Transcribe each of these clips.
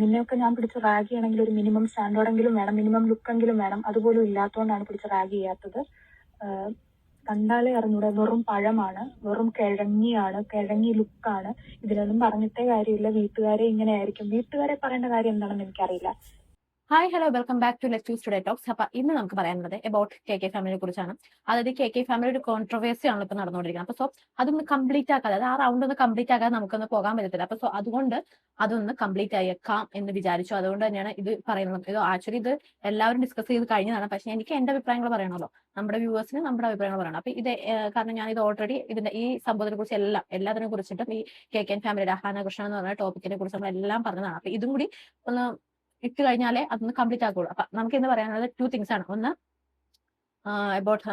നിന്നെയൊക്കെ ഞാൻ പിടിച്ച് റാഗ് ചെയ്യണമെങ്കിൽ ഒരു മിനിമം സ്റ്റാൻഡേർഡെങ്കിലും വേണം, മിനിമം ലുക്കെങ്കിലും വേണം. അതുപോലും ഇല്ലാത്തതുകൊണ്ടാണ് പിടിച്ച് റാഗ് ചെയ്യാത്തത്. കണ്ടാലേ അറിഞ്ഞൂടെ, വെറും പഴമാണ്, വെറും കിഴങ്ങി ലുക്കാണ്. ഇതിലൊന്നും പറഞ്ഞിട്ടേ കാര്യമില്ല. വീട്ടുകാരെ ഇങ്ങനെ ആയിരിക്കും. വീട്ടുകാരെ പറയേണ്ട കാര്യം എന്താണെന്ന് എനിക്കറിയില്ല. Hi hello welcome back to let's today talks. അപ്പൊ ഇന്ന് നമുക്ക് പറയാനുള്ളത് അബൌട്ട് കെ ഫാമിലിയെ കുറിച്ചാണ്. അതായത് കെ ഫാമിലി ഒരു കോൺട്രവേഴ്സി ആണ് ഇപ്പൊ നടന്നുകൊണ്ടിരിക്കുന്നത്. അപ്പൊ അതൊന്ന് കംപ്ലീറ്റ് ആക്കാതെ, അതായത് ആ റൗണ്ട് ഒന്ന് കംപ്ലീറ്റ് ആക്കാതെ നമുക്കൊന്ന് പോകാൻ പറ്റത്തില്ല. അപ്പൊ അതുകൊണ്ട് അതൊന്ന് കംപ്ലീറ്റ് ആയേക്കാം എന്ന് വിചാരിച്ചു. അതുകൊണ്ട് തന്നെയാണ് ഇത് പറയുന്നത്. ഇത് ആക്ച്വലി ഇത് എല്ലാവരും ഡിസ്കസ് ചെയ്ത് കഴിഞ്ഞതാണ്. പക്ഷെ എനിക്ക് എന്റെ അഭിപ്രായങ്ങൾ പറയണമല്ലോ, നമ്മുടെ വ്യൂവേഴ്സിന് നമ്മുടെ അഭിപ്രായങ്ങൾ പറയണം. അപ്പൊ ഇത് കാരണം ഞാൻ ഇത് ഓൾറെഡി ഇതിന്റെ ഈ സംഭവത്തിനെ കുറിച്ച് എല്ലാത്തിനെ കുറിച്ചിട്ടും ഈ കെ ഫാമിലിയുടെ അഹാന കൃഷ്ണ എന്ന് പറഞ്ഞ ടോപ്പിക്കിനെ കുറിച്ച് നമ്മളെല്ലാം പറഞ്ഞതാണ്. അപ്പൊ ഇതും കൂടി ഒന്ന് ഇട്ട് കഴിഞ്ഞാലേ അതൊന്ന് കംപ്ലീറ്റ് ആക്കുള്ളൂ. അപ്പൊ നമുക്ക് ഇന്ന് പറയാനുള്ളത് 2 things ആണ്. ഒന്ന് about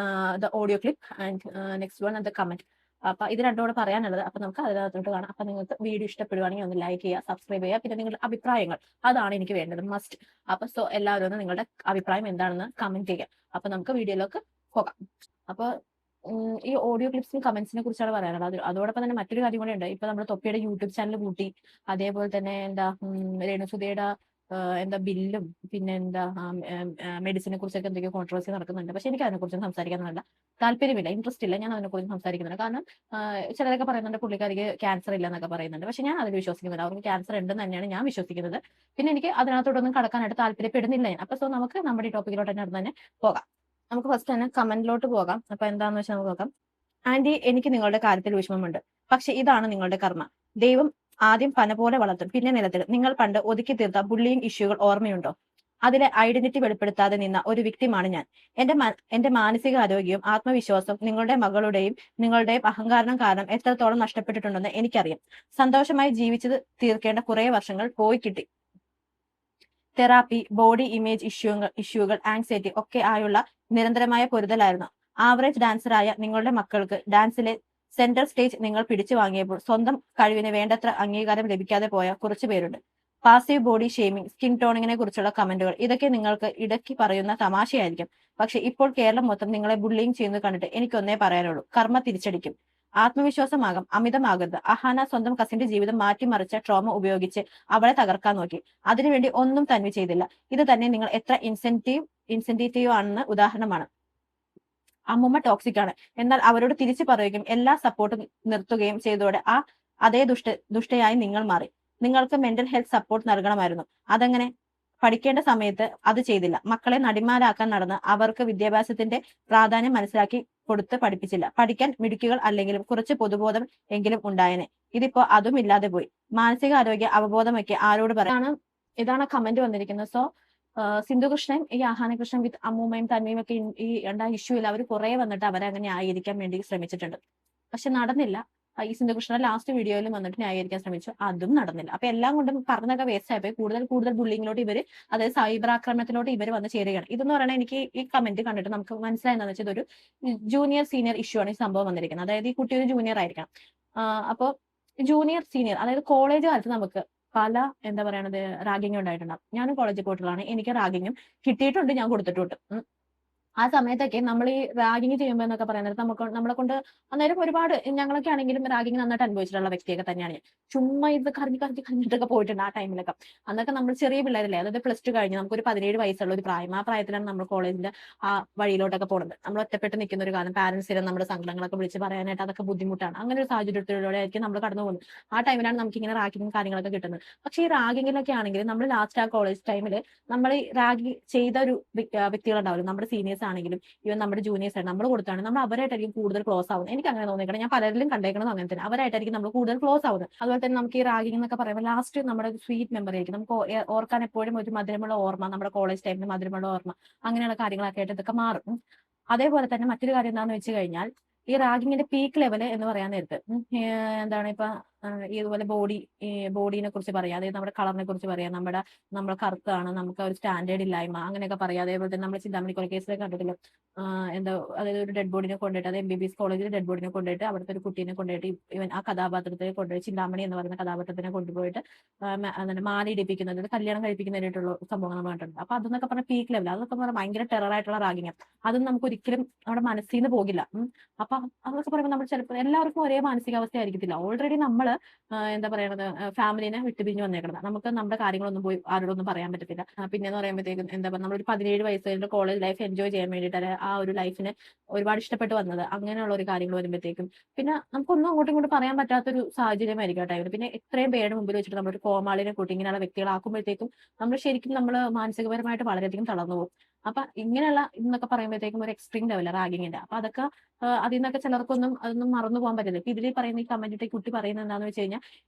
the audio clip and next one the comment. അപ്പൊ ഇത് രണ്ടോടെ പറയാനുള്ളത്. അപ്പൊ നമുക്ക് അതിനകത്തോട്ട് കാണാം. അപ്പൊ നിങ്ങൾക്ക് വീഡിയോ ഇഷ്ടപ്പെടുവാണെങ്കിൽ ഒന്ന് ലൈക്ക് ചെയ്യുക, സബ്സ്ക്രൈബ് ചെയ്യുക. പിന്നെ നിങ്ങളുടെ അഭിപ്രായങ്ങൾ, അതാണ് എനിക്ക് വേണ്ടത്, മസ്റ്റ്. അപ്പൊ എല്ലാവരും ഒന്ന് നിങ്ങളുടെ അഭിപ്രായം എന്താണെന്ന് കമന്റ് ചെയ്യുക. അപ്പൊ നമുക്ക് വീഡിയോയിലേക്ക് പോകാം. അപ്പൊ ഈ ഓഡിയോ ക്ലിപ്സിനും കമന്റ്സിനെ കുറിച്ചാണ് പറയാനുള്ളത്. അതോടൊപ്പം തന്നെ മറ്റൊരു കാര്യം കൂടെ ഉണ്ട്. ഇപ്പൊ നമ്മുടെ തൊപ്പിയുടെ യൂട്യൂബ് ചാനൽ കൂട്ടി, അതേപോലെ തന്നെ രേണുസുധയുടെ ബില്ലും, പിന്നെ മെഡിസിനെ കുറിച്ചൊക്കെ എന്തൊക്കെയോ കോൺട്രവേഴ്സി നടക്കുന്നുണ്ട്. പക്ഷെ എനിക്ക് അതിനെക്കുറിച്ചൊന്നും സംസാരിക്കാനല്ല താല്പര്യമില്ല, ഇൻട്രസ്റ്റ് ഇല്ല. ഞാൻ അതിനെക്കുറിച്ച് സംസാരിക്കുന്നില്ല. കാരണം ചിലരൊക്കെ പറയുന്നുണ്ട് പുള്ളിക്കാരിക്ക് ക്യാൻസർ ഇല്ല എന്നൊക്കെ പറയുന്നുണ്ട്. പക്ഷെ ഞാൻ അതിൽ വിശ്വസിക്കുന്നില്ല. അവർക്ക് ക്യാൻസർ ഉണ്ടെന്ന് തന്നെയാണ് ഞാൻ വിശ്വസിക്കുന്നത്. പിന്നെ എനിക്ക് അതിനകത്തോടൊന്നും കടക്കാനായിട്ട് താല്പര്യപ്പെടുന്നില്ല ഞാൻ. അപ്പൊ നമുക്ക് നമ്മുടെ ഈ ടോപ്പിക്കിലോട്ട് തന്നെ പോകാം. നമുക്ക് ഫസ്റ്റ് തന്നെ കമന്റിലോട്ട് പോകാം. അപ്പൊ എന്താണെന്ന് വെച്ചാൽ നമുക്ക് നോക്കാം. ആന്റി, എനിക്ക് നിങ്ങളുടെ കാര്യത്തിൽ വിഷമമുണ്ട്. പക്ഷെ ഇതാണ് നിങ്ങളുടെ കർമ്മ. ദൈവം ആദ്യം പന പോലെ വളർത്തും, പിന്നെ നിലത്തിടും. നിങ്ങൾ പണ്ട് ഒതുക്കി തീർത്ത ബുള്ളിയിങ് ഇഷ്യൂകൾ ഓർമ്മയുണ്ടോ? അതിലെ ഐഡന്റിറ്റി വെളിപ്പെടുത്താതെ നിന്ന ഒരു വ്യക്തിയാണ് ഞാൻ. എന്റെ മാനസിക ആരോഗ്യവും ആത്മവിശ്വാസവും നിങ്ങളുടെ മകളുടെയും നിങ്ങളുടെയും അഹങ്കാരം കാരണം എത്രത്തോളം നഷ്ടപ്പെട്ടിട്ടുണ്ടെന്ന് എനിക്കറിയാം. സന്തോഷമായി ജീവിച്ചത് തീർക്കേണ്ട കുറെ വർഷങ്ങൾ പോയി കിട്ടി. തെറാപ്പി, ബോഡി ഇമേജ് ഇഷ്യൂകൾ, ആങ്സൈറ്റി ഒക്കെ ആയുള്ള നിരന്തരമായ പൊരുതലായിരുന്നു. ആവറേജ് ഡാൻസറായ നിങ്ങളുടെ മക്കൾക്ക് ഡാൻസിലെ സെന്റർ സ്റ്റേജ് നിങ്ങൾ പിടിച്ചു വാങ്ങിയപ്പോൾ സ്വന്തം കഴിവിന് വേണ്ടത്ര അംഗീകാരം ലഭിക്കാതെ പോയ കുറച്ചു പേരുണ്ട്. പാസീവ് ബോഡി ഷെയ്മിങ്, സ്കിൻ ടോണിങ്ങിനെ കുറിച്ചുള്ള കമന്റുകൾ, ഇതൊക്കെ നിങ്ങൾക്ക് ഇടയ്ക്ക് പറയുന്ന തമാശയായിരിക്കും. പക്ഷെ ഇപ്പോൾ കേരളം മൊത്തം നിങ്ങളെ ബുള്ളിങ് ചെയ്യുന്നത് കണ്ടിട്ട് എനിക്കൊന്നേ പറയാനുള്ളൂ: കർമ്മ തിരിച്ചടിക്കും. ആത്മവിശ്വാസമാകും അമിതമാകരുത്. അഹാന സ്വന്തം കസിന്റെ ജീവിതം മാറ്റിമറിച്ച ട്രോമ ഉപയോഗിച്ച് അവളെ തകർക്കാൻ നോക്കി. അതിനുവേണ്ടി ഒന്നും തന്വി ചെയ്തില്ല. ഇത് തന്നെ നിങ്ങൾ എത്ര ഇൻസെന്റീവ് ആണെന്ന് ഉദാഹരണമാണ്. അമ്മുമ്മ ടോക്സിക് ആണ്, എന്നാൽ അവരോട് തിരിച്ചു പറയുകയും എല്ലാ സപ്പോർട്ടും നിർത്തുകയും ചെയ്തതോടെ അതേ ദുഷ്ടയായി നിങ്ങൾ മാറി. നിങ്ങൾക്ക് മെന്റൽ ഹെൽത്ത് സപ്പോർട്ട് നൽകണമായിരുന്നു. അതങ്ങനെ പഠിക്കേണ്ട സമയത്ത് അത് ചെയ്തില്ല. മക്കളെ നടിമാരാക്കാൻ നടന്ന് അവർക്ക് വിദ്യാഭ്യാസത്തിന്റെ പ്രാധാന്യം മനസ്സിലാക്കി കൊടുത്ത് പഠിപ്പിച്ചില്ല. പഠിക്കാൻ മിടുക്കികൾ അല്ലെങ്കിലും കുറച്ച് പൊതുബോധം എങ്കിലും ഉണ്ടായേനെ. ഇതിപ്പോ അതും ഇല്ലാതെ പോയി. മാനസികാരോഗ്യ അവബോധമൊക്കെ ആരോട് പറയാനാണ്? ഇതാണ് കമന്റ് വന്നിരിക്കുന്നത്. സോ സിന്ധു കൃഷ്ണൻ ഈ ആഹാന കൃഷ്ണൻ വിത്ത് അമ്മൂമ്മയും തന്മയും ഒക്കെ ഈ ഇഷ്യൂയിൽ അവർ കുറെ വന്നിട്ട് അവരെ അങ്ങനെ ന്യായീകരിക്കാൻ വേണ്ടി ശ്രമിച്ചിട്ടുണ്ട്. പക്ഷെ നടന്നില്ല. ഈ സിന്ധുകൃഷ്ണ ലാസ്റ്റ് വീഡിയോയിലും വന്നിട്ട് ന്യായീകരിക്കാൻ ശ്രമിച്ചു, അതും നടന്നില്ല. അപ്പൊ എല്ലാം കൊണ്ടും പറഞ്ഞൊക്കെ വേസ്റ്റ് ആയിപ്പോയി. കൂടുതൽ ബുള്ളിങ്ങിലോട്ട് ഇവര്, അതായത് സൈബർ ആക്രമണത്തിലോട്ട് ഇവർ വന്ന് ചേരുകയാണ്. ഇതെന്ന് പറയുന്നത് എനിക്ക് ഈ കമന്റ് കണ്ടിട്ട് നമുക്ക് മനസ്സിലായെന്ന് വെച്ചാൽ ഇതൊരു ജൂനിയർ സീനിയർ ഇഷ്യൂ ആണ് ഈ സംഭവം വന്നിരിക്കുന്നത്. അതായത് ഈ കുട്ടി ഒരു ജൂനിയർ ആയിരിക്കണം. അപ്പോൾ ജൂനിയർ സീനിയർ, അതായത് കോളേജ് കാലത്ത് നമുക്ക് പല റാഗിങ് ഉണ്ടായിട്ടുണ്ടാവും. ഞാനും കോളേജിൽ പോയിട്ടുള്ളതാണ്. എനിക്ക് റാഗിങ്ങും കിട്ടിയിട്ടുണ്ട്, ഞാൻ കൊടുത്തിട്ടുണ്ട്. ആ സമയത്തൊക്കെ നമ്മൾ ഈ റാഗിങ് ചെയ്യുമ്പോൾ എന്നൊക്കെ പറയുന്നത് നമ്മളെ കൊണ്ട് അന്നേരം ഒരുപാട്, ഞങ്ങളൊക്കെ ആണെങ്കിലും റാഗിങ് നന്നായിട്ട് അനുഭവിച്ചിട്ടുള്ള വ്യക്തിയൊക്കെ തന്നെയാണ് ഞാൻ. ചുമ്മാ ഇത് കറിഞ്ഞിട്ടൊക്കെ പോയിട്ടുണ്ട് ആ ടൈമിലൊക്കെ. അന്നൊക്കെ നമ്മൾ ചെറിയ പിള്ളേരല്ലേ, അതായത് +2 കഴിഞ്ഞ് നമുക്കൊരു 17 വയസ്സുള്ള ഒരു പ്രായം. ആ പ്രായത്തിലാണ് നമ്മൾ കോളേജിന്റെ ആ വഴിയിലോട്ടൊക്കെ പോകുന്നത്. നമ്മൾ ഒറ്റപ്പെട്ട് നിൽക്കുന്ന ഒരു കാലം. പാരന്റ്സിനെ നമ്മുടെ സങ്കടങ്ങളൊക്കെ വിളിച്ച് പറയാനായിട്ട് അതൊക്കെ ബുദ്ധിമുട്ടാണ്. അങ്ങനെ ഒരു സാഹചര്യത്തിലൂടെ ആയിരിക്കും നമ്മൾ കടന്നു പോകുന്നത്. ആ ടൈമിലാണ് നമുക്ക് ഇങ്ങനെ റാഗിങ്ങും കാര്യങ്ങളൊക്കെ കിട്ടുന്നത്. പക്ഷേ ഈ റാഗിങ്ങിലൊക്കെ ആണെങ്കിൽ നമ്മൾ ലാസ്റ്റ് ആ കോളേജ് ടൈമിൽ നമ്മൾ ഈ റാഗിങ് ചെയ്ത ഒരു വ്യക്തികളുണ്ടാവില്ല, നമ്മുടെ സീനിയേഴ്സ് ആണെങ്കിലും ഈവൻ നമ്മുടെ ജൂനിയേഴ്സ് ആണ്, നമ്മൾ കൊടുത്താണ് നമ്മൾ അവരായിട്ടായിരിക്കും കൂടുതൽ ക്ലോസ് ആവുന്നത്. എനിക്ക് അങ്ങനെ തോന്നിക്കണം. ഞാൻ പലരിലും കണ്ടേക്കണം അങ്ങനെ തന്നെ. അവരായിട്ടായിരിക്കും നമ്മൾ കൂടുതൽ ക്ലോസ് ആവുന്നത്. അതുപോലെ തന്നെ നമുക്ക് ഈ റാഗിങ് എന്നൊക്കെ പറയുമ്പോൾ ലാസ്റ്റ് നമ്മുടെ സ്വീറ്റ് മെമ്മറി ആയിരിക്കും. നമുക്ക് ഓർക്കാൻ എപ്പോഴും ഒരു മധുരമുള്ള ഓർമ്മ, നമ്മുടെ കോളേജ് ടൈമിൽ മധുരമുള്ള ഓർമ്മ, അങ്ങനെയുള്ള കാര്യങ്ങളൊക്കെ ആയിട്ട് ഇതൊക്കെ മാറും. അതേപോലെ തന്നെ മറ്റൊരു കാര്യം എന്താണെന്ന് വെച്ച് കഴിഞ്ഞാൽ, ഈ റാഗിങ്ങിന്റെ പീക്ക് ലെവല് എന്ന് പറയാൻ നേരത്ത് ഇപ്പൊ ഇതുപോലെ ബോഡീനെ കുറിച്ച് പറയാം, അതായത് നമ്മുടെ കളറിനെ കുറിച്ച് പറയാം, നമ്മുടെ കറുത്താണ്, നമുക്ക് ഒരു സ്റ്റാൻഡേർഡ് ഇല്ലായ്മ, അങ്ങനെയൊക്കെ പറയാം. അതേപോലെ തന്നെ നമ്മൾ ചിന്താമണി കൊലക്കേസിലൊക്കെ കണ്ടിട്ടില്ല, അതായത് ഒരു ഡെഡ് ബോഡിനെ കൊണ്ടിട്ട്, അത് MBBS കോളേജിൽ ഡെഡ് ബോഡിനെ കൊണ്ടിട്ട് അവിടുത്തെ ഒരു കുട്ടീനെ കൊണ്ടുപോയിട്ട് ഇവൻ ആ കഥാപാത്രത്തെ കൊണ്ടുപോയി, ചിന്താമണി എന്ന് പറയുന്ന കഥാപാത്രത്തിനെ കൊണ്ടുപോയിട്ട് മാല ഇടിപ്പിക്കുന്നത്, കല്യാണം കഴിപ്പിക്കുന്നതായിട്ടുള്ള സംഭവങ്ങൾ നമ്മൾ കണ്ടിട്ടുണ്ട്. അപ്പൊ അതെന്നൊക്കെ പറഞ്ഞ പീക്ക് ലെവൽ, അതൊക്കെ പറഞ്ഞാൽ ഭയങ്കര ടെററായിട്ടുള്ള റാഗിങ്. അതൊന്നും നമുക്ക് ഒരിക്കലും നമ്മുടെ മനസ്സിൽ നിന്ന് പോകില്ല. അപ്പൊ അതൊക്കെ പറയുമ്പോൾ നമ്മൾ ചിലപ്പോൾ എല്ലാവർക്കും ഒരേ മാനസികാവസ്ഥ ആയിരിക്കത്തില്ല. ഓൾറെഡി നമ്മൾ എന്താ പറയണത്, ഫാമിലിനെ വിട്ടുപിരിഞ്ഞ് വന്നേക്കുന്നത്. നമുക്ക് നമ്മുടെ കാര്യങ്ങളൊന്നും പോയി ആരോടൊന്നും പറയാൻ പറ്റത്തില്ല. പിന്നെന്ന് പറയുമ്പോഴത്തേക്കും എന്താ പറയുക, നമ്മളൊരു 17 വയസ്സ് കഴിഞ്ഞിട്ട് കോളേജ് ലൈഫ് എൻജോയ് ചെയ്യാൻ വേണ്ടിയിട്ട് ആ ഒരു ലൈഫിന് ഒരുപാട് ഇഷ്ടപ്പെട്ട് വന്നത്, അങ്ങനെയുള്ള ഒരു കാര്യങ്ങൾ വരുമ്പോഴത്തേക്കും പിന്നെ നമുക്കൊന്നും അങ്ങോട്ടും ഇങ്ങോട്ടും പറയാൻ പറ്റാത്തൊരു സാഹചര്യമായിരിക്കും ആ ടൈമിൽ. പിന്നെ ഇത്രയും പേരുടെ മുമ്പിൽ വെച്ചിട്ട് നമ്മളൊരു കോമാളിനെ കൂട്ടി ഇങ്ങനെയുള്ള വ്യക്തികളാക്കുമ്പോഴത്തേക്കും നമ്മൾ മാനസികപരമായിട്ട് വളരെയധികം തളർന്നു പോകും. അപ്പൊ ഇങ്ങനെയുള്ള ഇന്നൊക്കെ പറയുമ്പോഴത്തേക്കും ഒരു എക്സ്ട്രീം ലെവൽ റാഗിങ്ങിന്റെ. അപ്പൊ അതൊക്കെ അതിൽ നിന്നൊക്കെ അതൊന്നും മറന്നു പോകാൻ പറ്റില്ല. ഇപ്പൊ ഇതിൽ പറയുന്ന ഈ കമന്റിട്ട് കുട്ടി പറയുന്നത് എന്താണെന്ന് വെച്ച് കഴിഞ്ഞാൽ,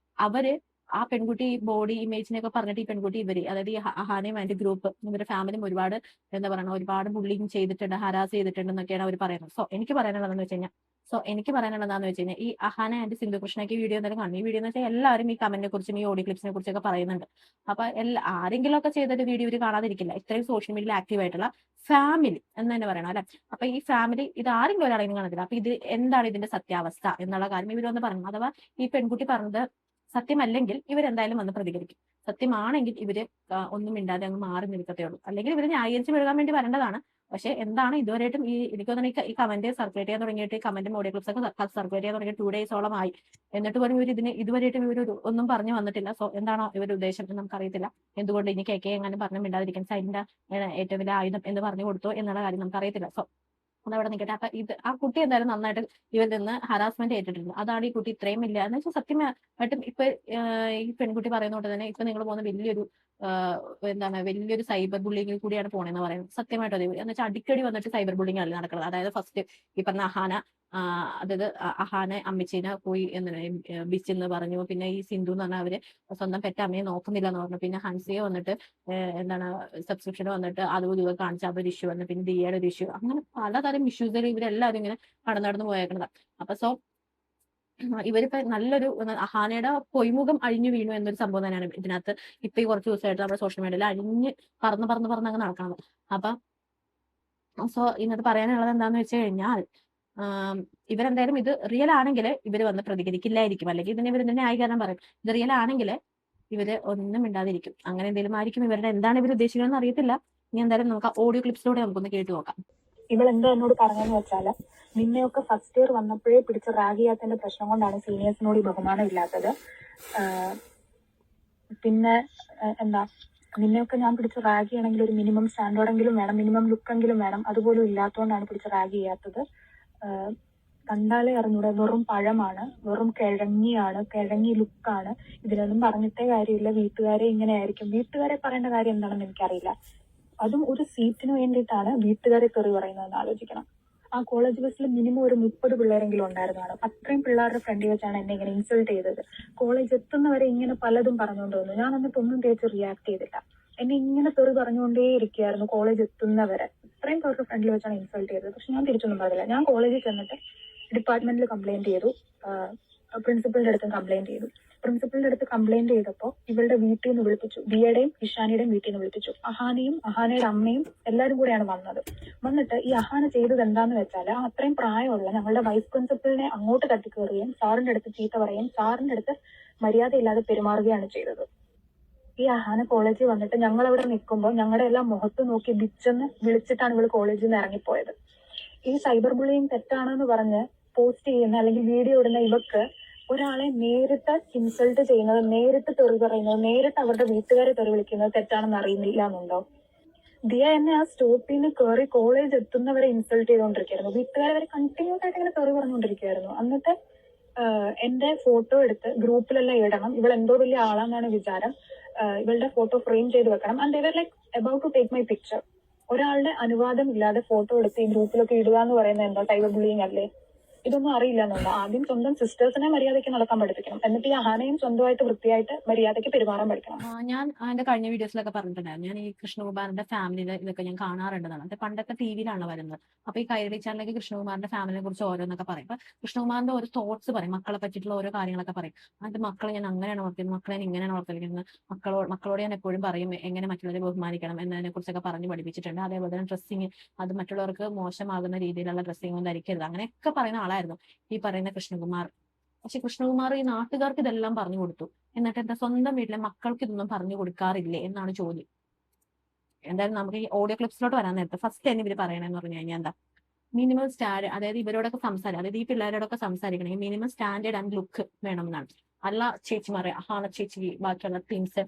അവര് ആ പെൺകുട്ടി ബോഡി ഇമേജിനെയൊക്കെ പറഞ്ഞിട്ട് ഈ പെൺകുട്ടി അതായത് ഈ അഹാനയും അതിന്റെ ഗ്രൂപ്പ് ഇവരുടെ ഫാമിലിയും ഒരുപാട് എന്താ പറയുക, ഒരുപാട് ബുള്ളിങ് ചെയ്തിട്ടുണ്ട്, ഹരാസ് ചെയ്തിട്ടുണ്ട് എന്നൊക്കെയാണ് അവർ പറയുന്നത്. എനിക്ക് പറയാനുള്ളതെന്ന് വെച്ച് കഴിഞ്ഞാൽ ഈ അഹാന ആൻഡ് സിന്ധു കൃഷ്ണയ്ക്ക് വീഡിയോ എന്തായാലും കാണും. ഈ വീഡിയോ എന്ന് വെച്ചാൽ എല്ലാവരും ഈ കമന്റിനെ കുറിച്ചും ഈ ഓഡിയോ ക്ലിപ്സിനെ കുറിച്ചൊക്കെ പറയുന്നുണ്ട്. അപ്പൊ ആരെങ്കിലും ഒക്കെ ചെയ്തൊരു വീഡിയോ ഇവർ കാണാതിരിക്കില്ല. ഇത്രയും സോഷ്യൽ മീഡിയയിൽ ആക്റ്റീവ് ആയിട്ടുള്ള ഫാമിലി എന്ന് തന്നെ പറയണം അല്ലെ. അപ്പൊ ഈ ഫാമിലി ഇത് ആരെങ്കിലും ഒരാളെങ്കിലും കാണത്തില്ല. അപ്പൊ ഇത് എന്താണ് ഇതിന്റെ സത്യാവസ്ഥ എന്നുള്ള കാര്യം ഇവരൊന്ന് പറഞ്ഞു. അഥവാ ഈ പെൺകുട്ടി പറഞ്ഞത് സത്യമല്ലെങ്കിൽ ഇവരെന്തായാലും വന്ന് പ്രതികരിക്കും. സത്യമാണെങ്കിൽ ഇവര് ഒന്നും മിണ്ടാതെ അങ്ങ് മാറി നിൽക്കത്തേ ഉള്ളൂ. അല്ലെങ്കിൽ ഇവര് ന്യായീകരിച്ച് വിഴുകാൻ വേണ്ടി വരേണ്ടതാണ്. പക്ഷെ എന്താണ് ഇതുവരെയായിട്ടും എനിക്ക് തോന്നുന്നു ഈ കമന്റ് സർക്കുലേറ്റ് ചെയ്യാൻ തുടങ്ങിയിട്ട്, ഈ കമന്റും ഓഡിയോ ക്ലിപ്സ് ഒക്കെ സർക്കുലേറ്റ് ചെയ്യാൻ തുടങ്ങിയിട്ട് 2 days ആയി. എന്നിട്ട് പോലും ഇതുവരെയായിട്ടും ഒന്നും പറഞ്ഞു വന്നിട്ടില്ല. സോ എന്താണോ ഇവരുടെ ഉദ്ദേശം എന്ന് നമുക്കറിയത്തില്ല. എന്തുകൊണ്ട് ഇനി KK എങ്ങാനും പറഞ്ഞു മിണ്ടാതിരിക്കാൻ സൈഡിന്റെ ഏറ്റവും വലിയ ആയുധം എന്ന് പറഞ്ഞു കൊടുത്തോ എന്നുള്ള കാര്യം നമുക്കറിയത്തില്ല. സോ അതവിടെ നിൽക്കട്ടെ. അപ്പൊ ആ കുട്ടി എന്തായാലും നന്നായിട്ട് ഇവരിൽ നിന്ന് ഹറാസ്മെന്റ് ഏറ്റിട്ടുണ്ട്. അതാണ് ഈ കുട്ടി ഇത്രയും ഇല്ല എന്ന് വെച്ചാൽ സത്യമായിട്ടും ഇപ്പൊ ഈ പെൺകുട്ടി പറയുന്നോണ്ട് തന്നെ ഇപ്പൊ നിങ്ങൾ പോകുന്ന വലിയൊരു സൈബർ ബുള്ളിങ്ങിൽ കൂടിയാണ് പോണെന്ന് പറയുന്നത്. സത്യമായിട്ടും അത് എന്ന് വെച്ചാൽ അടിക്കടി വന്നിട്ട് സൈബർ ബുള്ളിങ് ആണ് നടക്കുന്നത്. അതായത് ഫസ്റ്റ് ഈ പറഞ്ഞ അതായത് അഹാനെ അമ്മച്ചീനെ പോയി ബിച്ചെന്ന് പറഞ്ഞു. പിന്നെ ഈ സിന്ധു എന്ന് പറഞ്ഞാൽ അവര് സ്വന്തം പെറ്റ അമ്മയെ നോക്കുന്നില്ല എന്ന് പറഞ്ഞു. പിന്നെ ഹൻസിയെ വന്നിട്ട് സബ്സ്ക്രിപ്ഷൻ വന്നിട്ട് അതും ഇതും കാണിച്ച അതൊരു ഇഷ്യൂ വന്നു. പിന്നെ ദിയയുടെ ഒരു ഇഷ്യൂ, അങ്ങനെ പലതരം ഇഷ്യൂസിൽ ഇവരെല്ലാവരും ഇങ്ങനെ നടന്നു പോയേക്കുന്നത്. അപ്പൊ ഇവരിപ്പോ നല്ലൊരു അഹാനയുടെ പൊയ്മുഖം അഴിഞ്ഞു വീണു എന്നൊരു സംഭവം തന്നെയാണ് ഇതിനകത്ത് ഇപ്പൊ ഈ കുറച്ച് ദിവസമായിട്ട് നമ്മുടെ സോഷ്യൽ മീഡിയയിൽ അഴിഞ്ഞ് പറന്ന് അങ്ങ് നടക്കുന്നത്. അപ്പൊ ഇന്നത്തെ പറയാനുള്ളത് എന്താന്ന് വെച്ച് കഴിഞ്ഞാൽ, ഇവരെന്തായാലും ഇത് റിയൽ ആണെങ്കിൽ ഇവര് വന്ന് പ്രതികരിക്കില്ലായിരിക്കും. അല്ലെങ്കിൽ ഇവർ ഇതിനെ ന്യായീകരണം പറയും. ഇത് റിയൽ ആണെങ്കിൽ ഇവര് ഒന്നും മിണ്ടാതിരിക്കും. അങ്ങനെ എന്തെങ്കിലും ആയിരിക്കും. ഇവരുടെ എന്താണ് ഇവർ ഉദ്ദേശിക്കുന്നതെന്ന് അറിയത്തില്ല. ഇനി എന്തായാലും നമുക്ക് ഓഡിയോ ക്ലിപ്സിലൂടെ നമുക്കൊന്ന് കേട്ടു നോക്കാം. ഇവളെന്തോ എന്നോട് പറഞ്ഞെന്ന് വെച്ചാല്, നിന്നെയൊക്കെ ഫസ്റ്റ് ഇയർ വന്നപ്പോഴേ പിടിച്ച് റാഗ് ചെയ്യാത്തതിന്റെ പ്രശ്നം കൊണ്ടാണ് സീനിയേഴ്സിനോട് ഈ ബഹുമാനം ഇല്ലാത്തത്. പിന്നെ എന്താ, നിന്നെയൊക്കെ ഞാൻ പിടിച്ച് റാഗ് ചെയ്യണമെങ്കിൽ ഒരു മിനിമം സ്റ്റാൻഡേർഡെങ്കിലും വേണം, മിനിമം ലുക്കെങ്കിലും വേണം. അതുപോലും ഇല്ലാത്തതുകൊണ്ടാണ് പിടിച്ച് റാഗ് ചെയ്യാത്തത്. കണ്ടാലേ അറിഞ്ഞൂടെ, വെറും പഴമാണ്, വെറും കിഴങ്ങി ലുക്കാണ്. ഇതിലൊന്നും പറഞ്ഞിട്ടേ കാര്യമില്ല. വീട്ടുകാരെ ഇങ്ങനെ ആയിരിക്കും. വീട്ടുകാരെ പറയേണ്ട കാര്യം എന്താണെന്ന് എനിക്കറിയില്ല. അതും ഒരു സീറ്റിന് വേണ്ടിയിട്ടാണ് വീട്ടുകാരെ തെറി പറയുന്നതെന്ന് ആലോചിക്കണം. ആ കോളേജ് ബസ്സിൽ മിനിമം ഒരു 30 പിള്ളേരെങ്കിലും ഉണ്ടായിരുന്നതാണ്. അത്രയും പിള്ളേരുടെ ഫ്രണ്ടിൽ വെച്ചാണ് എന്നെ ഇങ്ങനെ ഇൻസൾട്ട് ചെയ്തത്. കോളേജ് എത്തുന്നവരെ ഇങ്ങനെ പലതും പറഞ്ഞുകൊണ്ട് വന്നു. ഞാൻ എന്നിട്ട് ഒന്നും തേച്ച് റിയാക്ട് ചെയ്തില്ല. എന്നെ ഇങ്ങനെ തെറി പറഞ്ഞുകൊണ്ടേ ഇരിക്കുകയായിരുന്നു കോളേജ് എത്തുന്നവരെ. ഇത്രയും പേരുടെ ഫ്രണ്ടിൽ വെച്ചാണ് ഇൻസൾട്ട് ചെയ്തത്. പക്ഷെ ഞാൻ തിരിച്ചൊന്നും പറഞ്ഞില്ല. ഞാൻ കോളേജിൽ ചെന്നിട്ട് ഡിപ്പാർട്ട്മെന്റിൽ കംപ്ലൈന്റ് ചെയ്തു, പ്രിൻസിപ്പലിന്റെ അടുത്തും കംപ്ലൈന്റ് ചെയ്തു. പ്രിൻസിപ്പലിന്റെ അടുത്ത് കംപ്ലൈന്റ് ചെയ്തപ്പോൾ ഇവളുടെ വീട്ടിൽ നിന്ന് വിളിപ്പിച്ചു, ദിയയുടെയും ഇഷാനിയുടെയും വീട്ടിൽ നിന്ന് വിളിപ്പിച്ചു. അഹാനയും അഹാനയുടെ അമ്മയും എല്ലാവരും കൂടെയാണ് വന്നത്. വന്നിട്ട് ഈ അഹാന ചെയ്തത് എന്താന്ന് വെച്ചാൽ, അത്രയും പ്രായമുള്ള ഞങ്ങളുടെ വൈസ് പ്രിൻസിപ്പലിനെ അങ്ങോട്ട് തട്ടിക്കയറുകയും സാറിന്റെ അടുത്ത് ചീത്ത പറയുകയും സാറിന്റെ അടുത്ത് മര്യാദയില്ലാതെ പെരുമാറുകയാണ് ചെയ്തത്. ഈ അഹാന കോളേജിൽ വന്നിട്ട് ഞങ്ങൾ അവിടെ നിൽക്കുമ്പോൾ ഞങ്ങളുടെ എല്ലാം മുഖത്ത് നോക്കി ബിച്ചെന്ന് വിളിച്ചിട്ടാണ് ഇവള് കോളേജിൽ നിന്ന് ഇറങ്ങിപ്പോയത്. ഈ സൈബർ ബുള്ളിങ് തെറ്റാണെന്ന് പറഞ്ഞ് പോസ്റ്റ് ചെയ്യുന്ന അല്ലെങ്കിൽ വീഡിയോ ഇടുന്ന ഇവക്ക് ഒരാളെ നേരിട്ട് ഇൻസൾട്ട് ചെയ്യുന്നത്, നേരിട്ട് തെറി പറയുന്നത്, നേരിട്ട് അവരുടെ വീട്ടുകാരെ തെറി വിളിക്കുന്നത് തെറ്റാണെന്ന് അറിയുന്നില്ല എന്നുണ്ടോ? ദിയ എന്നെ ആ സ്റ്റോപ്പിൽ നിന്ന് കയറി കോളേജ് എത്തുന്നവരെ ഇൻസൾട്ട് ചെയ്തുകൊണ്ടിരിക്കുകയായിരുന്നു. വീട്ടുകാരെ വരെ കണ്ടിന്യൂസ് ആയിട്ട് ഇങ്ങനെ തെറി പറഞ്ഞുകൊണ്ടിരിക്കുകയായിരുന്നു. എന്നിട്ട് എന്റെ ഫോട്ടോ എടുത്ത് ഗ്രൂപ്പിലെല്ലാം ഇടണം, ഇവൾ എന്തോ വലിയ ആളാന്നാണ് വിചാരം, ഇവളുടെ ഫോട്ടോ ഫ്രെയിം ചെയ്ത് വെക്കണം. And they were like about to take my picture. ഒരാളുടെ അനുവാദം ഇല്ലാതെ ഫോട്ടോ എടുത്ത് ഈ ഗ്രൂപ്പിലൊക്കെ ഇടുക എന്ന് പറയുന്നത് എന്തോ സൈബർ ബുള്ളിങ് അല്ലേ? ഇതൊന്നും അറിയില്ല എന്നുണ്ടോ? ആദ്യം സ്വന്തം സിസ്റ്റേഴ്സിനെ മര്യാദയ്ക്ക് നടക്കാൻ പഠിപ്പിക്കണം. എന്നിട്ട് ഈ അഹാനയും സ്വന്തമായിട്ട് വൃത്തിയായിട്ട് മര്യാദയ്ക്ക് പെരുമാറാൻ പഠിക്കണം. ഞാൻ എന്റെ കഴിഞ്ഞ വീഡിയോസിലൊക്കെ പറഞ്ഞിട്ടുണ്ടായിരുന്നു, ഞാൻ ഈ കൃഷ്ണകുമാറിന്റെ ഫാമിലിയിലെ ഇതൊക്കെ ഞാൻ കാണാറുണ്ടെന്നാണ്. അത് പണ്ടൊക്കെ TV-യിലാണ് വരുന്നത്. അപ്പൊ ഈ കൈരളി ചാനലിലേക്ക് കൃഷ്ണകുമാറിന്റെ ഫാമിലിയെ കുറിച്ച് ഓരോന്നൊക്കെ പറയും. അപ്പൊ കൃഷ്ണകുമാറിന്റെ ഓരോ തോട്ട്സ് പറയും, മക്കളെ പറ്റിയിട്ടുള്ള ഓരോ കാര്യങ്ങളൊക്കെ പറയും. അത് മക്കളെ ഞാൻ അങ്ങനെയാണ് വളർത്തിയത്, മക്കളെ ഞാൻ ഇങ്ങനെയാണ് വളർത്തിയിരിക്കുന്നത്, മക്കളോട് ഞാൻ എപ്പോഴും പറയും എങ്ങനെ മറ്റുള്ളവരെ ബഹുമാനിക്കണം എന്നതിനെ കുറിച്ചൊക്കെ പറഞ്ഞ് പഠിപ്പിച്ചിട്ടുണ്ട്. അതേപോലെ തന്നെ ഡ്രസ്സിങ്, അത് മറ്റുള്ളവർക്ക് മോശമാകുന്ന രീതിയിലുള്ള ഡ്രസ്സിങ്ങും ധരിക്കരുത്, അങ്ങനെയൊക്കെ പറയുന്ന ആളായിരുന്നു ഈ പറയുന്ന കൃഷ്ണകുമാർ. പക്ഷെ കൃഷ്ണകുമാർ ഈ നാട്ടുകാർക്ക് ഇതെല്ലാം പറഞ്ഞു കൊടുത്തു, എന്നിട്ട് എന്താ സ്വന്തം വീട്ടിലെ മക്കൾക്ക് ഇതൊന്നും പറഞ്ഞു കൊടുക്കാറില്ലേ എന്നാണ് ചോദ്യം. എന്തായാലും നമുക്ക് ഈ ഓഡിയോ ക്ലിപ്സിലോട്ട് വരാൻ നേരത്തെ ഫസ്റ്റ് തന്നെ ഇവര് പറയണെന്ന് പറഞ്ഞു കഴിഞ്ഞാൽ എന്താ, മിനിമം സ്റ്റാൻഡേർഡ്, അതായത് ഇവരോടൊക്കെ അതായത് ഈ പിള്ളേരോടൊക്കെ സംസാരിക്കണമെങ്കിൽ മിനിമം സ്റ്റാൻഡേർഡ് ആൻഡ് ലുക്ക് വേണമെന്നാണ്. അല്ല ചേച്ചിമാരെ, അഹാന ചേച്ചി, ബാക്കിയുള്ള ടീംസ്,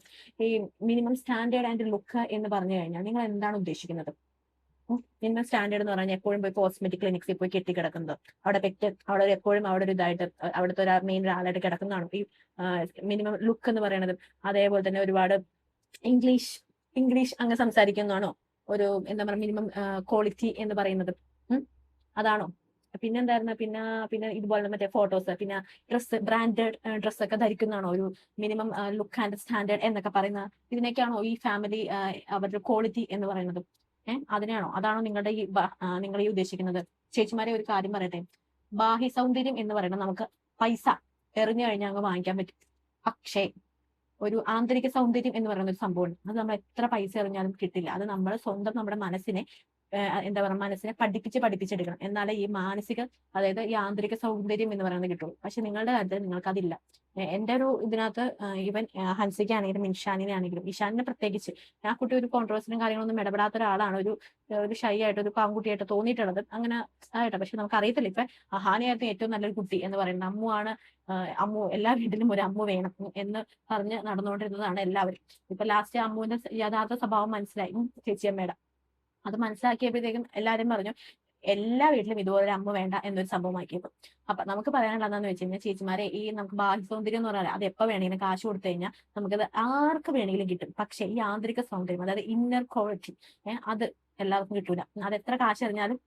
ഈ മിനിമം സ്റ്റാൻഡേർഡ് ആൻഡ് ലുക്ക് എന്ന് പറഞ്ഞു കഴിഞ്ഞാൽ നിങ്ങൾ എന്താണ് ഉദ്ദേശിക്കുന്നത്? മിനിമം സ്റ്റാൻഡേർഡ് എന്ന് പറഞ്ഞാൽ എപ്പോഴും പോയി കോസ്മെറ്റിക് ക്ലിനിക്സിൽ പോയി കെട്ടിക്കിടക്കുന്നത്, അവിടെ എപ്പോഴും അവിടെ ഒരു ഇതായിട്ട് അവിടുത്തെ ഒരു മെയിൻ ഒരാളായിട്ട് കിടക്കുന്നതാണ് ഈ മിനിമം ലുക്ക് എന്ന് പറയുന്നത്. അതേപോലെ തന്നെ ഒരുപാട് ഇംഗ്ലീഷ് ഇംഗ്ലീഷ് അങ്ങ് സംസാരിക്കുന്നതാണോ ഒരു എന്താ പറയുക മിനിമം ക്വാളിറ്റി എന്ന് പറയുന്നത്? അതാണോ? പിന്നെന്തായിരുന്നു? പിന്നെ പിന്നെ ഇതുപോലെ മറ്റേ ഫോട്ടോസ്, പിന്നെ ബ്രാൻഡഡ് ഡ്രസ്സൊക്കെ ധരിക്കുന്നതാണോ ഒരു മിനിമം ലുക്ക് ആൻഡ് സ്റ്റാൻഡേർഡ് എന്നൊക്കെ പറയുന്ന? ഇതിനൊക്കെയാണോ ഈ ഫാമിലി അവരുടെ ക്വാളിറ്റി എന്ന് പറയുന്നത്? അതിനെയാണോ? അതാണോ നിങ്ങൾ ഈ ഉദ്ദേശിക്കുന്നത്? ചേച്ചിമാരെ ഒരു കാര്യം പറയട്ടെ, ബാഹ്യ സൗന്ദര്യം എന്ന് പറയുന്നത് നമുക്ക് പൈസ എറിഞ്ഞു കഴിഞ്ഞാൽ അങ്ങ് വാങ്ങിക്കാൻ പറ്റും. പക്ഷേ ഒരു ആന്തരിക സൗന്ദര്യം എന്ന് പറയുന്ന ഒരു സംഭവമുണ്ട്. അത് നമ്മൾ എത്ര പൈസ എറിഞ്ഞാലും കിട്ടില്ല. അത് നമ്മൾ സ്വന്തം നമ്മുടെ മനസ്സിനെ എന്താ പറയുക മനസ്സിനെ പഠിപ്പിച്ചെടുക്കണം. എന്നാലേ ഈ മാനസിക, അതായത് ഈ ആന്തരിക സൗന്ദര്യം എന്ന് പറയുന്നത് കിട്ടുള്ളൂ. പക്ഷെ നിങ്ങളുടെ കാര്യത്തിൽ നിങ്ങൾക്ക് അതില്ല. എന്റെ ഒരു ഇതിനകത്ത് ഈവൻ ഹൻസിക്കാണെങ്കിലും ഇൻഷാനിനെ ആണെങ്കിലും, ഇഷാനിനെ പ്രത്യേകിച്ച്, ആ കുട്ടി ഒരു കോൺട്രവേഴ്സിനും കാര്യങ്ങളൊന്നും ഇടപെടാത്ത ഒരാളാണ്. ഒരു ഷൈ ആയിട്ട് ഒരു പാങ്കുട്ടിയായിട്ട് തോന്നിയിട്ടുള്ളത് അങ്ങനെ ആയിട്ട്. പക്ഷെ നമുക്ക് അറിയത്തില്ല. ഇപ്പൊ അഹാനയായിരുന്നു ഏറ്റവും നല്ലൊരു കുട്ടി എന്ന് പറയുന്നത്. അമ്മു എല്ലാ വീട്ടിലും ഒരു അമ്മു വേണം എന്ന് പറഞ്ഞ് നടന്നുകൊണ്ടിരുന്നതാണ് എല്ലാവരും. ഇപ്പൊ ലാസ്റ്റ് അമ്മുവിന്റെ യഥാർത്ഥ സ്വഭാവം മനസ്സിലായി ചേച്ചിയമ്മയുടെ. അത് മനസ്സിലാക്കിയപ്പോഴത്തേക്കും എല്ലാരും പറഞ്ഞു എല്ലാ വീട്ടിലും ഇതുപോലെ ഒരു അമ്മ വേണ്ട എന്നൊരു സംഭവമാക്കിയപ്പോൾ. അപ്പൊ നമുക്ക് പറയാനുള്ള എന്താന്ന് വെച്ച് കഴിഞ്ഞാൽ, ചേച്ചിമാരെ, ഈ നമുക്ക് ബാഹ്യ സൗന്ദര്യം എന്ന് പറഞ്ഞാൽ അത് എപ്പോ വേണമെങ്കിലും കാശ് കൊടുത്തു കഴിഞ്ഞാൽ നമുക്കത് ആർക്ക് വേണമെങ്കിലും കിട്ടും. പക്ഷെ ഈ ആന്തരിക സൗന്ദര്യം, അതായത് ഇന്നർ ക്വാളിറ്റി, അത് എല്ലാവർക്കും കിട്ടൂല. അത് എത്ര കാശ് എറിഞ്ഞാലും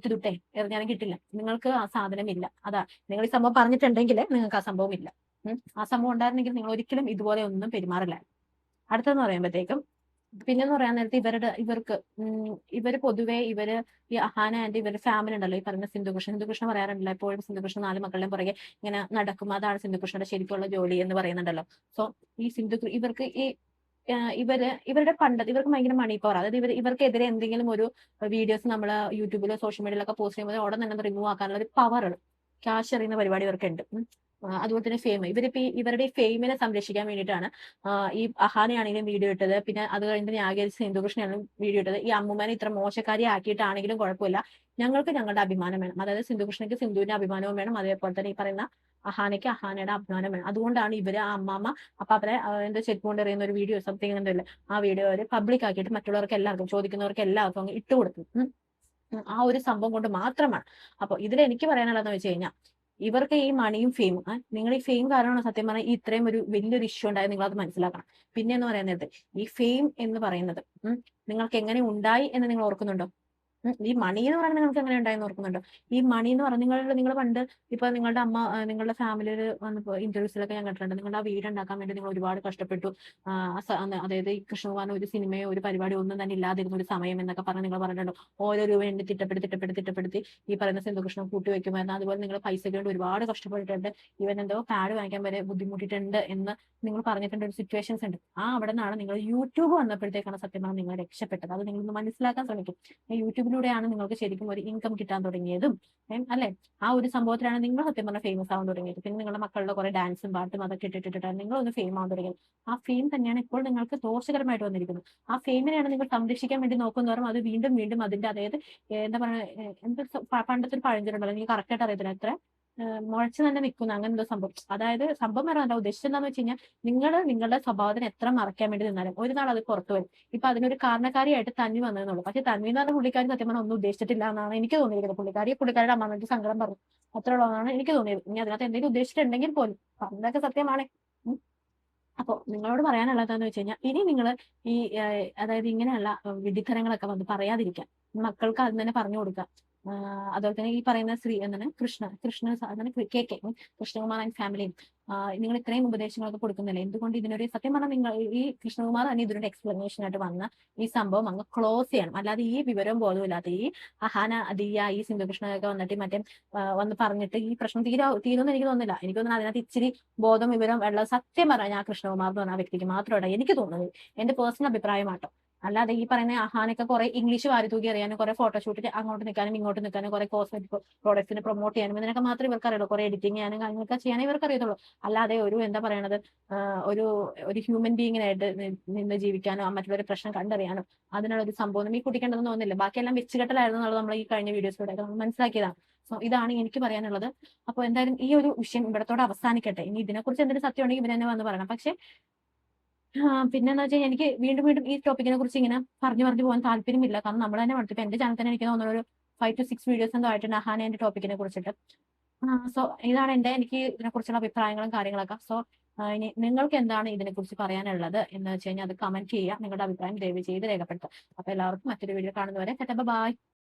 ദുട്ടേ എറിഞ്ഞാലും കിട്ടില്ല. നിങ്ങൾക്ക് ആ സാധനം ഇല്ല. അതാ നിങ്ങൾ ഈ സംഭവം പറഞ്ഞിട്ടുണ്ടെങ്കിൽ നിങ്ങൾക്ക് ആ സംഭവം ഇല്ല. ആ സംഭവം ഉണ്ടായിരുന്നെങ്കിൽ നിങ്ങൾ ഒരിക്കലും ഇതുപോലെ ഒന്നും പെരുമാറില്ല. അടുത്തെന്ന് പറയുമ്പോഴത്തേക്കും, പിന്നെന്ന് പറയാൻ നേരത്തെ ഇവര് പൊതുവെ ഈ അഹാന ആൻഡ് ഇവരുടെ ഫാമിലി ഉണ്ടല്ലോ, ഈ പറയുന്ന സിന്ധുകൃഷ്ണ പറയാറുണ്ടല്ലോ എപ്പോഴും സിന്ധുകൃഷ്ണ 4 മക്കളുടെയും പുറകെ ഇങ്ങനെ നടക്കും, അതാണ് സിന്ധുകൃഷ്ണയുടെ ശരിക്കുള്ള ജോലി എന്ന് പറയുന്നുണ്ടല്ലോ. സോ ഈ ഇവർക്ക് ഈ ഇവരുടെ ഇവർക്ക് ഭയങ്കര മണി പവർ. അതായത് ഇവർക്കെതിരെ എന്തെങ്കിലും ഒരു വീഡിയോസ് നമ്മൾ യൂട്യൂബിലോ സോഷ്യൽ മീഡിയയിലൊക്കെ പോസ്റ്റ് ചെയ്യുമ്പോൾ ഉടൻ തന്നെ റിമൂവ് ആക്കാനുള്ള ഒരു പവർ, ക്യാഷ് എറിയുന്ന പരിപാടി ഇവർക്കുണ്ട്. അതുപോലെ തന്നെ ഫെയിം, ഇവരുടെ ഈ ഫെയിമിനെ സംരക്ഷിക്കാൻ വേണ്ടിയിട്ടാണ് ഈ അഹാനയാണെങ്കിലും വീഡിയോ ഇട്ടത്. പിന്നെ അത് കഴിഞ്ഞിട്ട് ന്യായീകരിച്ച് സിന്ധുകൃഷ്ണനാണ് വീഡിയോ ഇട്ടത്. ഈ അമ്മുമാനെ ഇത്ര മോശക്കാരി ആക്കിയിട്ടാണെങ്കിലും കുഴപ്പമില്ല, ഞങ്ങൾക്ക് ഞങ്ങളുടെ അഭിമാനം വേണം. അതായത് സിന്ധുകൃഷ്ണയ്ക്ക് സിന്ധുവിന്റെ അഭിമാനവും വേണം, അതേപോലെ തന്നെ ഈ പറയുന്ന അഹാനയ്ക്ക് അഹാനയുടെ അഭിമാനം വേണം. അതുകൊണ്ടാണ് ഇവര് ആ അമ്മാമ്മ അപ്പൊ അവരെ എന്തോ ചെക്ക് കൊണ്ട് എറിയുന്ന ഒരു വീഡിയോ സംതിങ് എന്തോ ആ വീഡിയോ അവർ പബ്ലിക് ആക്കിയിട്ട് മറ്റുള്ളവർക്ക് എല്ലാവർക്കും, ചോദിക്കുന്നവർക്ക് എല്ലാവർക്കും അങ്ങ് ഇട്ടുകൊടുത്തു. ആ ഒരു സംഭവം കൊണ്ട് മാത്രമാണ്. അപ്പൊ ഇതിൽ എനിക്ക് പറയാനുള്ളതെന്ന് വെച്ച് കഴിഞ്ഞാൽ, ഇവർക്ക് ഈ മണിയും ഫെയിമും, നിങ്ങൾ ഈ ഫെയിം കാരണമാണ് സത്യം പറഞ്ഞാൽ ഈ ഇത്രയും ഒരു വലിയൊരു ഇഷ്യൂ ഉണ്ടായത്. നിങ്ങൾ അത് മനസ്സിലാക്കണം. പിന്നെ എന്ന് പറയുന്നത്, ഈ ഫെയിം എന്ന് പറയുന്നത് നിങ്ങൾക്ക് എങ്ങനെ ഉണ്ടായി എന്ന് നിങ്ങൾ ഓർക്കുന്നുണ്ടോ? ഈ മണി എന്ന് പറയുന്നത് നിങ്ങൾക്ക് എങ്ങനെ ഉണ്ടായെന്ന് ഓർക്കുന്നുണ്ടോ? ഈ മണി എന്ന് പറഞ്ഞാൽ നിങ്ങൾ പണ്ട് ഇപ്പൊ നിങ്ങളുടെ അമ്മ നിങ്ങളുടെ ഫാമിലിയിൽ വന്നപ്പോ ഇന്റർവ്യൂസിലൊക്കെ ഞാൻ കണ്ടിട്ടുണ്ട്, നിങ്ങളുടെ ആ വീട് ഉണ്ടാക്കാൻ വേണ്ടി നിങ്ങൾ ഒരുപാട് കഷ്ടപ്പെട്ടു. അതായത് ഈ കൃഷ്ണകുമാറിന് ഒരു സിനിമയോ ഒരു പരിപാടിയോ ഒന്നും തന്നെ ഇല്ലാതിരുന്ന ഒരു സമയം എന്നൊക്കെ പറഞ്ഞ് നിങ്ങൾ പറഞ്ഞിട്ടുണ്ടോ. ഓരോ രൂപ എണ്ണി തിട്ടപ്പെടുത്തി ഈ പറയുന്ന സിന്ധുകൃഷ്ണൻ കൂട്ടി വെക്കുമായിരുന്നു. അതുപോലെ നിങ്ങൾ പൈസയ്ക്ക് വേണ്ടി ഒരുപാട് കഷ്ടപ്പെട്ടിട്ടുണ്ട്. ഇവൻ എന്തോ പാഡ് വാങ്ങിക്കാൻ വരെ ബുദ്ധിമുട്ടിയിട്ടുണ്ട് എന്ന് നിങ്ങൾ പറഞ്ഞിട്ടുണ്ട്. ഒരു സിറ്റുവേഷൻസ് ഉണ്ട്. അവിടെ നിന്നാണ് നിങ്ങൾ യൂട്യൂബ് വന്നപ്പോഴത്തേക്കാണ് സത്യം പറഞ്ഞാൽ നിങ്ങൾ രക്ഷപ്പെട്ടത്. അത് നിങ്ങൾ മനസ്സിലാക്കാൻ ശ്രമിക്കും. യൂട്യൂബിലൂടെയാണ് നിങ്ങൾക്ക് ശരിക്കും ഒരു ഇൻകം കിട്ടാൻ തുടങ്ങിയതും, അല്ലെ? ആ ഒരു സംഭവത്തിലാണ് നിങ്ങൾ സത്യം പറഞ്ഞാൽ ഫേമസ് ആവാൻ തുടങ്ങിയത്. പിന്നെ നിങ്ങളുടെ മക്കളുടെ കുറെ ഡാൻസും പാട്ടും അതൊക്കെ ഇട്ടിട്ടിട്ടാണ് നിങ്ങളൊന്ന് ഫെയിം ആവാൻ തുടങ്ങിയത്. ആ ഫെയിം തന്നെയാണ് ഇപ്പോൾ നിങ്ങൾക്ക് ദോഷകരമായിട്ട് വന്നിരിക്കുന്നത്. ആ ഫെയിമിനെയാണ് നിങ്ങൾ സംരക്ഷിക്കാൻ വേണ്ടി നോക്കുന്നവരും അത് വീണ്ടും അതിന്റെ, അതായത് എന്താ പറയുക, പണ്ടത്തെ ഒരു പഴഞ്ചൊല്ലുണ്ടല്ലോ, എനിക്ക് കറക്റ്റ് ആയിട്ട് അറിയത്തില്ല, എത്ര മുളച്ച് തന്നെ നിൽക്കുന്ന അങ്ങനെ എന്തോ സംഭവം. അതായത് സംഭവം പറയാനല്ല ഉദ്ദേശിച്ചത് എന്താന്ന് വെച്ച് കഴിഞ്ഞാൽ, നിങ്ങളുടെ സ്വഭാവത്തിന് എത്ര മറയ്ക്കാൻ വേണ്ടി നിന്നാലും ഒരു നാൾ അത് പുറത്തു വരും. ഇപ്പൊ അതിനൊരു കാരണക്കാരിയായിട്ട് തന്വി വന്നതെന്നുള്ളൂ. പക്ഷെ തന്വി എന്ന് പറഞ്ഞ പുള്ളിക്കാരി സത്യം പറഞ്ഞാൽ ഒന്നും ഉദ്ദേശിച്ചിട്ടില്ല എന്നാണ് എനിക്ക് തോന്നിയിരിക്കുന്നത്. പുള്ളിക്കാരിയുടെ അമ്മമ്മയ്ക്ക് സങ്കടം പറഞ്ഞു, അത്ര ഉള്ളതാണ് എനിക്ക് തോന്നിയത്. ഇനി അതിനകത്ത് എന്തെങ്കിലും ഉദ്ദേശിച്ചിട്ടുണ്ടെങ്കിൽ പോലും പറഞ്ഞതൊക്കെ സത്യമാണ്. അപ്പൊ നിങ്ങളോട് പറയാനുള്ളത് എന്താന്ന് വെച്ച് കഴിഞ്ഞാൽ, ഇനി നിങ്ങൾ ഈ അതായത് ഇങ്ങനെയുള്ള വിഡിത്തരങ്ങളൊക്കെ വന്ന് പറയാതിരിക്കാൻ മക്കൾക്ക് അത് തന്നെ പറഞ്ഞു കൊടുക്കുക. അതുപോലെ തന്നെ ഈ പറയുന്ന എന്താണ് കൃഷ്ണകുമാർ ആൻഡ് ഫാമിലിയും നിങ്ങൾ ഇത്രയും ഉപദേശങ്ങളൊക്കെ കൊടുക്കുന്നില്ല. എന്തുകൊണ്ട് ഇതിനൊരു സത്യം പറഞ്ഞാൽ നിങ്ങൾ ഈ കൃഷ്ണകുമാർ തന്നെ ഇതിനൊരു എക്സ്പ്ലനേഷൻ ആയിട്ട് വന്ന ഈ സംഭവം അങ്ങ് ക്ലോസ് ചെയ്യണം. അല്ലാതെ ഈ വിവരവും ബോധവും ഇല്ലാത്ത ഈ അഹാന, ദിയ, ഈ സിന്ധുകൃഷ്ണനൊക്കെ വന്നിട്ട് മറ്റേ വന്ന് പറഞ്ഞിട്ട് ഈ പ്രശ്നം തീരുമെന്ന് എനിക്ക് തോന്നുന്നില്ല. എനിക്ക് തോന്നുന്നു അതിനകത്ത് ഇച്ചിരി ബോധം വിവരം ഉള്ള, സത്യം പറഞ്ഞാൽ ഞാൻ കൃഷ്ണകുമാർ എന്ന് പറഞ്ഞ ആ വ്യക്തിക്ക് മാത്രമാണ് എനിക്ക് തോന്നുന്നത്. എന്റെ പേഴ്സണൽ അഭിപ്രായമാട്ടോ. അല്ലാതെ ഈ പറയുന്ന അഹാനൊക്കെ കുറെ ഇംഗ്ലീഷ് വാരി തൂക്കി അറിയാനും, കുറെ ഫോട്ടോഷൂട്ടിന് അങ്ങോട്ട് നിൽക്കാനും ഇങ്ങോട്ട് നിൽക്കാനും, കുറെ കോസ്മെറ്റിക് പ്രോഡക്ട്സിനെ പ്രൊമോട്ട് ചെയ്യാനും ഇതിനൊക്കെ മാത്രമേ ഇവർക്ക് അറിയുള്ളൂ. കുറെ എഡിറ്റിംഗ് ചെയ്യാനും കാര്യങ്ങളൊക്കെ ചെയ്യാനേ ഇവർക്ക് അറിയത്തുള്ളൂ. അല്ലാതെ ഒരു എന്താ പറയണത്, ഒരു ഹ്യൂമൻ ബീങ്ങിനായിട്ട് നിന്ന് ജീവിക്കാനോ മറ്റുള്ളവരുടെ പ്രശ്നം കണ്ടറിയാനോ അതിനുള്ള ഒരു സംഭവം ഈ കുട്ടിക്കുണ്ടെന്ന് തോന്നുന്നില്ല. ബാക്കിയെല്ലാം വെച്ചുകെട്ടലായിരുന്നു എന്നുള്ളത് നമ്മൾ ഈ കഴിഞ്ഞ വീഡിയോസിലൂടെ നമ്മൾ മനസ്സിലാക്കിയതാണ്. സോ ഇതാണ് എനിക്ക് പറയാനുള്ളത്. അപ്പോൾ എന്തായാലും ഈ ഒരു വിഷയം ഇവിടത്തോടെ അവസാനിക്കട്ടെ. ഇനി ഇതിനെക്കുറിച്ച് എന്തെങ്കിലും സത്യം ഉണ്ടെങ്കിൽ ഇവര് തന്നെ വന്ന് പറയണം. പക്ഷെ പിന്നെന്ന് വെച്ചാൽ എനിക്ക് വീണ്ടും വീണ്ടും ഈ ടോപ്പിക്കിനെ കുറിച്ച് ഇങ്ങനെ പറഞ്ഞു പോകാൻ താല്പര്യമില്ല. കാരണം നമ്മൾ തന്നെ പഠിച്ചു. ഇപ്പൊ എന്റെ ചാനൽ തന്നെ എനിക്ക് തോന്നുന്നു ഒരു 5 to 6 വീഡിയോസ് എന്തോ ആയിട്ടുണ്ട് അഹാനേന്റെ ടോപ്പിക്കിനെ കുറിച്ചിട്ട്. സോ ഇതാണ് എനിക്ക് ഇതിനെക്കുറിച്ചുള്ള അഭിപ്രായങ്ങളും കാര്യങ്ങളൊക്കെ. സോ ഇനി നിങ്ങൾക്ക് എന്താണ് ഇതിനെക്കുറിച്ച് പറയാനുള്ളത് എന്ന് വെച്ച് കഴിഞ്ഞാൽ അത് കമന്റ് ചെയ്യുക. നിങ്ങളുടെ അഭിപ്രായം ദയവ് ചെയ്ത് രേഖപ്പെടുത്തുക. അപ്പൊ എല്ലാവർക്കും മറ്റൊരു വീഡിയോ കാണുന്നവരെ ബൈ.